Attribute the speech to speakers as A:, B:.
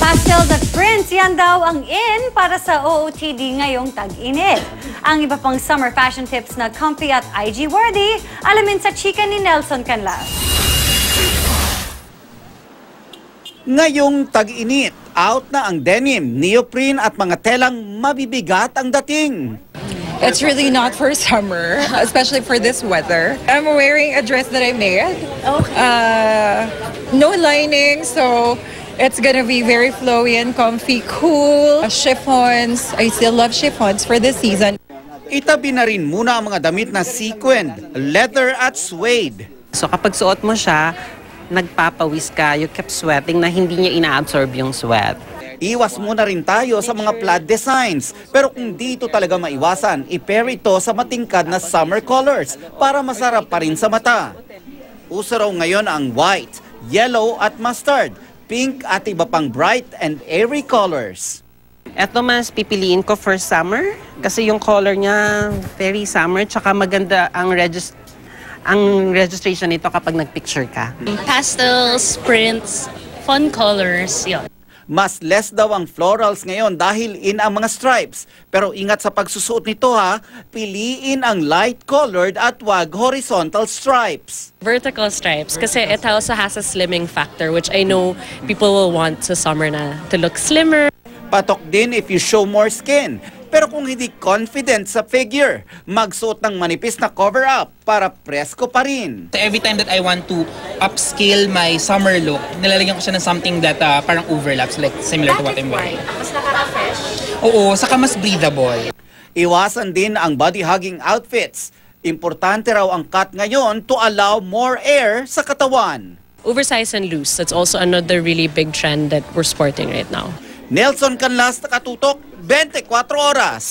A: Pastels at prints, yan daw ang in para sa OOTD ngayong tag-init. Ang iba pang summer fashion tips na comfy at IG-worthy, alamin sa chika ni Nelson Canlas.
B: Ngayong tag-init, out na ang denim, neoprene at mga telang mabibigat ang dating.
C: It's really not for summer, especially for this weather. I'm wearing a dress that I made. No lining, so it's gonna be very flowy and comfy, cool. Chiffons, I still love chiffons for this season.
B: Itabi na rin muna ang mga damit na sequined, leather at suede.
D: So kapag suot mo siya, nagpapawis ka, you kept sweating na hindi niya ina-absorb yung sweat.
B: Iwas muna rin tayo sa mga plaid designs. Pero kung dito talaga maiwasan, i-pair ito sa matingkad na summer colors para masarap pa rin sa mata. Uso raw ngayon ang white, yellow at mustard, pink at iba pang bright and airy colors.
D: Eto mas pipiliin ko for summer kasi yung color niya very summer tsaka maganda ang registration nito kapag nagpicture ka.
E: Pastels, prints, fun colors, yun.
B: Mas less daw ang florals ngayon dahil in ang mga stripes. Pero ingat sa pagsusuot nito ha, piliin ang light-colored at wag horizontal stripes.
E: Vertical stripes kasi it also has a slimming factor which I know people will want sa summer na to look slimmer.
B: Patok din if you show more skin. Pero kung hindi confident sa figure, magsuot ng manipis na cover-up para presko pa rin.
F: Every time that I want to upscale my summer look, nilalagyan ko siya ng something that parang overlaps, like similar to what I'm wearing.
E: Mas nakaka-fresh?
F: Oo, saka mas breathable.
B: Iwasan din ang body-hugging outfits. Importante raw ang cut ngayon to allow more air sa katawan.
E: Oversized and loose, that's also another really big trend that we're sporting right now.
B: Nelson Canlas, Nakatutok, 24 Oras.